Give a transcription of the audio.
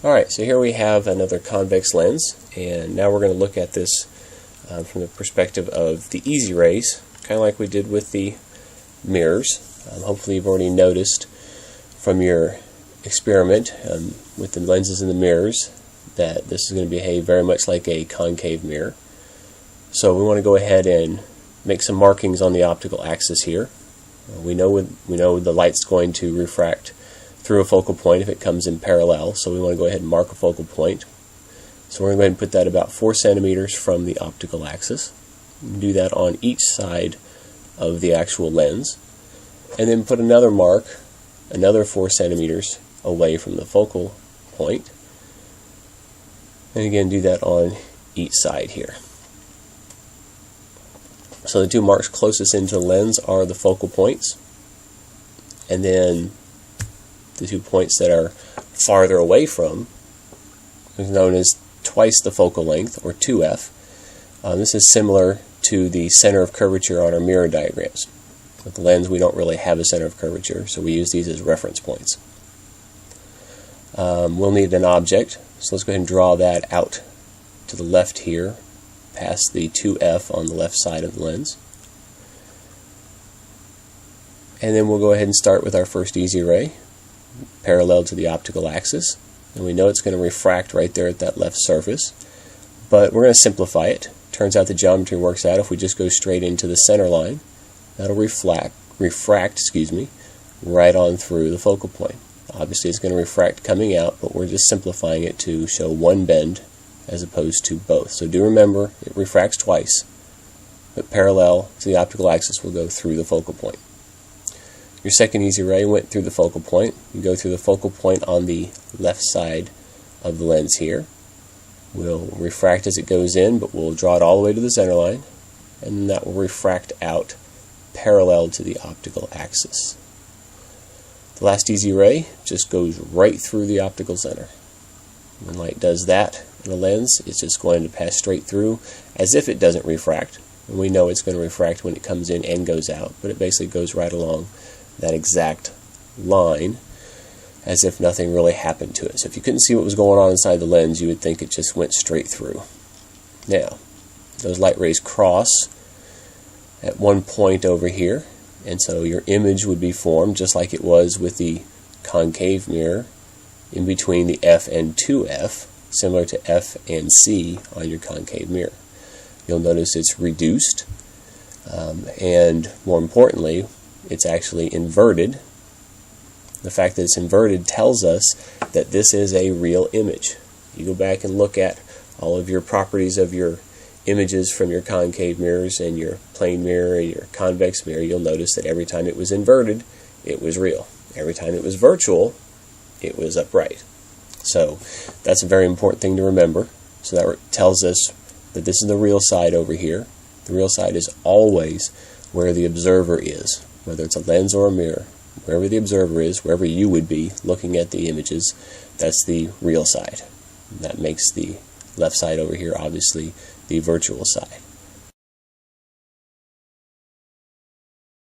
Alright, so here we have another convex lens, and now we're going to look at this from the perspective of the easy rays, kind of like we did with the mirrors. Hopefully you've already noticed from your experiment with the lenses and the mirrors that this is going to behave very much like a concave mirror. So we want to go ahead and make some markings on the optical axis here. We know the light's going to refract through a focal point if it comes in parallel, so we want to go ahead and mark a focal point. So we're going to go ahead and put that about 4 centimeters from the optical axis. We can do that on each side of the actual lens, and then put another mark, another 4 centimeters away from the focal point, and again do that on each side here. So the two marks closest into the lens are the focal points, and then the 2 points that are farther away from is known as twice the focal length, or 2f. This is similar to the center of curvature on our mirror diagrams. With the lens, we don't really have a center of curvature, so we use these as reference points. We'll need an object, so let's go ahead and draw that out to the left here, past the 2f on the left side of the lens. And then we'll go ahead and start with our first easy ray, parallel to the optical axis, and we know it's going to refract right there at that left surface, but we're going to simplify it. Turns out the geometry works out if we just go straight into the center line. That'll refract right on through the focal point. Obviously it's going to refract coming out, but we're just simplifying it to show one bend as opposed to both. So do remember, it refracts twice, but parallel to the optical axis will go through the focal point. Your second easy ray went through the focal point. You go through the focal point on the left side of the lens here. We'll refract as it goes in, but we'll draw it all the way to the center line, and that will refract out parallel to the optical axis. The last easy ray just goes right through the optical center. When light does that in a lens, it's just going to pass straight through as if it doesn't refract. And we know it's going to refract when it comes in and goes out, but it basically goes right along that exact line as if nothing really happened to it. So if you couldn't see what was going on inside the lens, you would think it just went straight through. Now, those light rays cross at one point over here, and so your image would be formed just like it was with the concave mirror in between the f and 2f, similar to f and c on your concave mirror. You'll notice it's reduced, and more importantly, it's actually inverted. The fact that it's inverted tells us that this is a real image. You go back and look at all of your properties of your images from your concave mirrors and your plane mirror and your convex mirror, you'll notice that every time it was inverted, it was real. Every time it was virtual, it was upright. So that's a very important thing to remember. So that tells us that this is the real side over here. The real side is always where the observer is, whether it's a lens or a mirror. Wherever the observer is, wherever you would be looking at the images, that's the real side. That makes the left side over here obviously the virtual side.